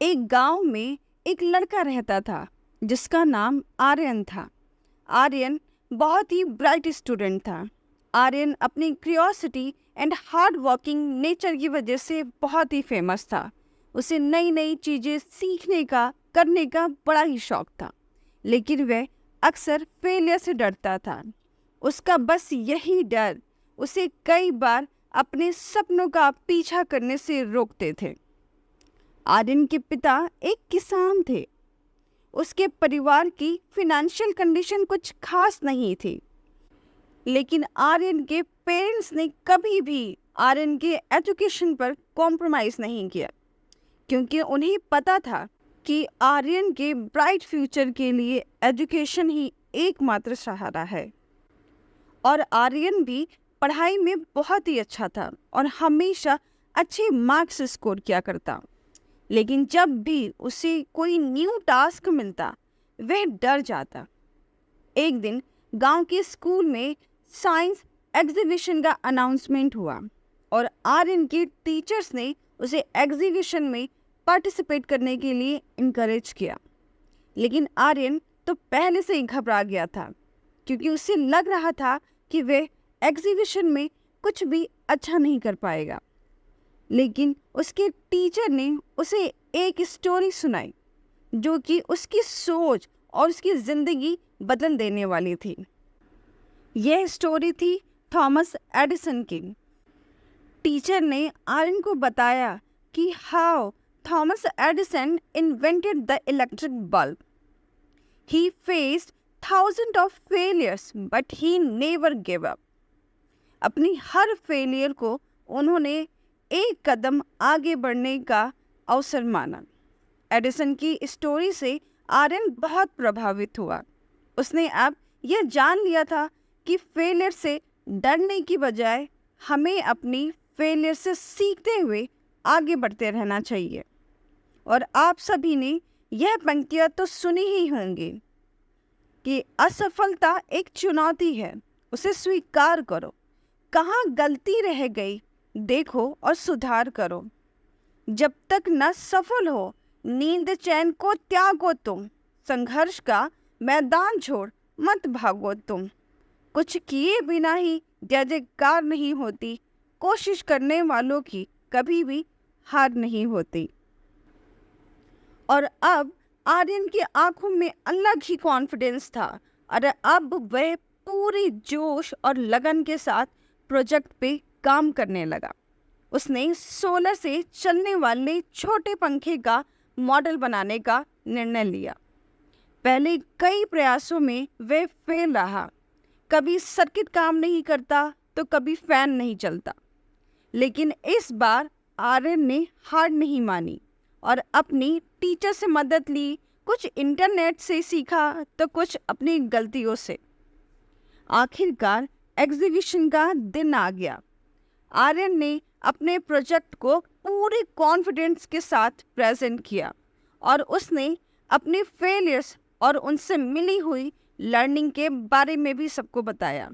एक गांव में एक लड़का रहता था जिसका नाम आर्यन था। आर्यन बहुत ही ब्राइट स्टूडेंट था। आर्यन अपनी curiosity and hard working nature की वजह से बहुत ही फेमस था। उसे नई नई चीज़ें सीखने का करने का बड़ा ही शौक था, लेकिन वह अक्सर फेलियर से डरता था। उसका बस यही डर उसे कई बार अपने सपनों का पीछा करने से रोकते थे। आर्यन के पिता एक किसान थे। उसके परिवार की फिनेंशियल कंडीशन कुछ खास नहीं थी, लेकिन आर्यन के पेरेंट्स ने कभी भी आर्यन के एजुकेशन पर कॉम्प्रोमाइज़ नहीं किया, क्योंकि उन्हें पता था कि आर्यन के ब्राइट फ्यूचर के लिए एजुकेशन ही एकमात्र सहारा है। और आर्यन भी पढ़ाई में बहुत ही अच्छा था और हमेशा अच्छे मार्क्स स्कोर किया करता। लेकिन जब भी उसे कोई न्यू टास्क मिलता, वह डर जाता। एक दिन गांव के स्कूल में साइंस एग्जीबिशन का अनाउंसमेंट हुआ और आर्यन के टीचर्स ने उसे एग्जीबिशन में पार्टिसिपेट करने के लिए इनकरेज किया। लेकिन आर्यन तो पहले से ही घबरा गया था, क्योंकि उसे लग रहा था कि वह एग्जीबिशन में कुछ भी अच्छा नहीं कर पाएगा। लेकिन उसके टीचर ने उसे एक स्टोरी सुनाई जो कि उसकी सोच और उसकी ज़िंदगी बदल देने वाली थी। यह स्टोरी थी थॉमस एडिसन की। टीचर ने आर्यन को बताया कि how Thomas Edison invented the electric bulb. He faced thousand of failures but he never give up. अपनी हर फेलियर को उन्होंने एक कदम आगे बढ़ने का अवसर माना। एडिसन की स्टोरी से आर्यन बहुत प्रभावित हुआ। उसने अब यह जान लिया था कि फेलियर से डरने की बजाय हमें अपनी फेलियर से सीखते हुए आगे बढ़ते रहना चाहिए। और आप सभी ने यह पंक्तियाँ तो सुनी ही होंगी कि असफलता एक चुनौती है, उसे स्वीकार करो। कहाँ गलती रह गई देखो और सुधार करो। जब तक न सफल हो नींद चैन को त्यागो तुम। संघर्ष का मैदान छोड़ मत भागो तुम। कुछ किए बिना ही जय जयकार नहीं होती। कोशिश करने वालों की कभी भी हार नहीं होती। और अब आर्यन की आंखों में अलग ही कॉन्फिडेंस था और अब वह पूरी जोश और लगन के साथ प्रोजेक्ट पे काम करने लगा। उसने सोलर से चलने वाले छोटे पंखे का मॉडल बनाने का निर्णय लिया। पहले कई प्रयासों में वह फेल रहा। कभी सर्किट काम नहीं करता तो कभी फैन नहीं चलता। लेकिन इस बार आर्यन ने हार नहीं मानी और अपनी टीचर से मदद ली। कुछ इंटरनेट से सीखा तो कुछ अपनी गलतियों से। आखिरकार एग्जीबिशन का दिन आ गया। आर्यन ने अपने प्रोजेक्ट को पूरे कॉन्फिडेंस के साथ प्रेजेंट किया और उसने अपने फेलियर्स और उनसे मिली हुई लर्निंग के बारे में भी सबको बताया।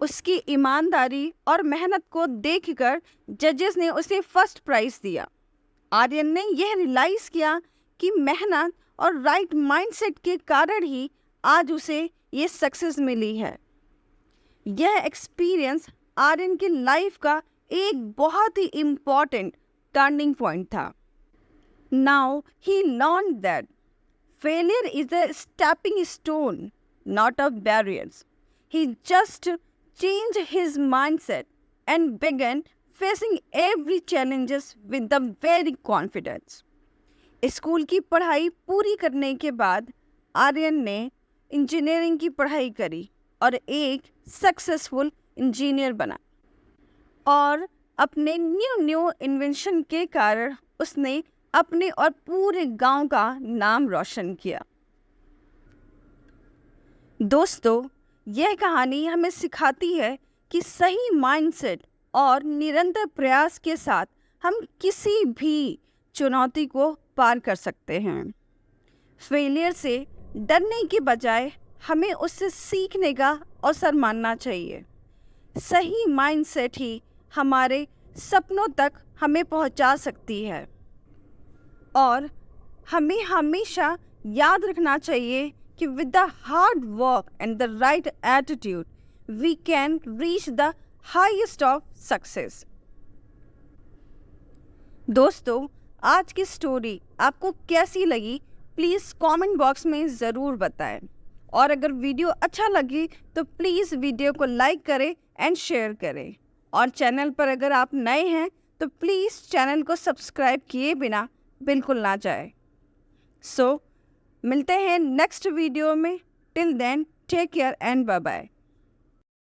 उसकी ईमानदारी और मेहनत को देखकर जजेस ने उसे फर्स्ट प्राइज़ दिया। आर्यन ने यह रियलाइज़ किया कि मेहनत और राइट माइंडसेट के कारण ही आज उसे ये सक्सेस मिली है। यह एक्सपीरियंस आर्यन की लाइफ का एक बहुत ही इम्पॉर्टेंट टर्निंग पॉइंट था। Now he learn that failure is a stepping stone, not a barriers. He just change his mindset and begin facing every challenges with the very confidence. School की पढ़ाई पूरी करने के बाद आर्यन ने इंजीनियरिंग की पढ़ाई करी और एक सक्सेसफुल इंजीनियर बना। और अपने न्यू इन्वेंशन के कारण उसने अपने और पूरे गांव का नाम रोशन किया। दोस्तों, यह कहानी हमें सिखाती है कि सही माइंडसेट और निरंतर प्रयास के साथ हम किसी भी चुनौती को पार कर सकते हैं। फेलियर से डरने के बजाय हमें उससे सीखने का अवसर मानना चाहिए। सही माइंडसेट ही हमारे सपनों तक हमें पहुंचा सकती है। और हमें हमेशा याद रखना चाहिए कि with the hard work and the right attitude we can reach the highest of success. दोस्तों, आज की स्टोरी आपको कैसी लगी प्लीज़ कमेंट बॉक्स में ज़रूर बताएं। और अगर वीडियो अच्छा लगे तो प्लीज़ वीडियो को लाइक करें एंड शेयर करें। और चैनल पर अगर आप नए हैं तो प्लीज़ चैनल को सब्सक्राइब किए बिना बिल्कुल ना जाए। सो मिलते हैं नेक्स्ट वीडियो में। Till then take care and bye bye.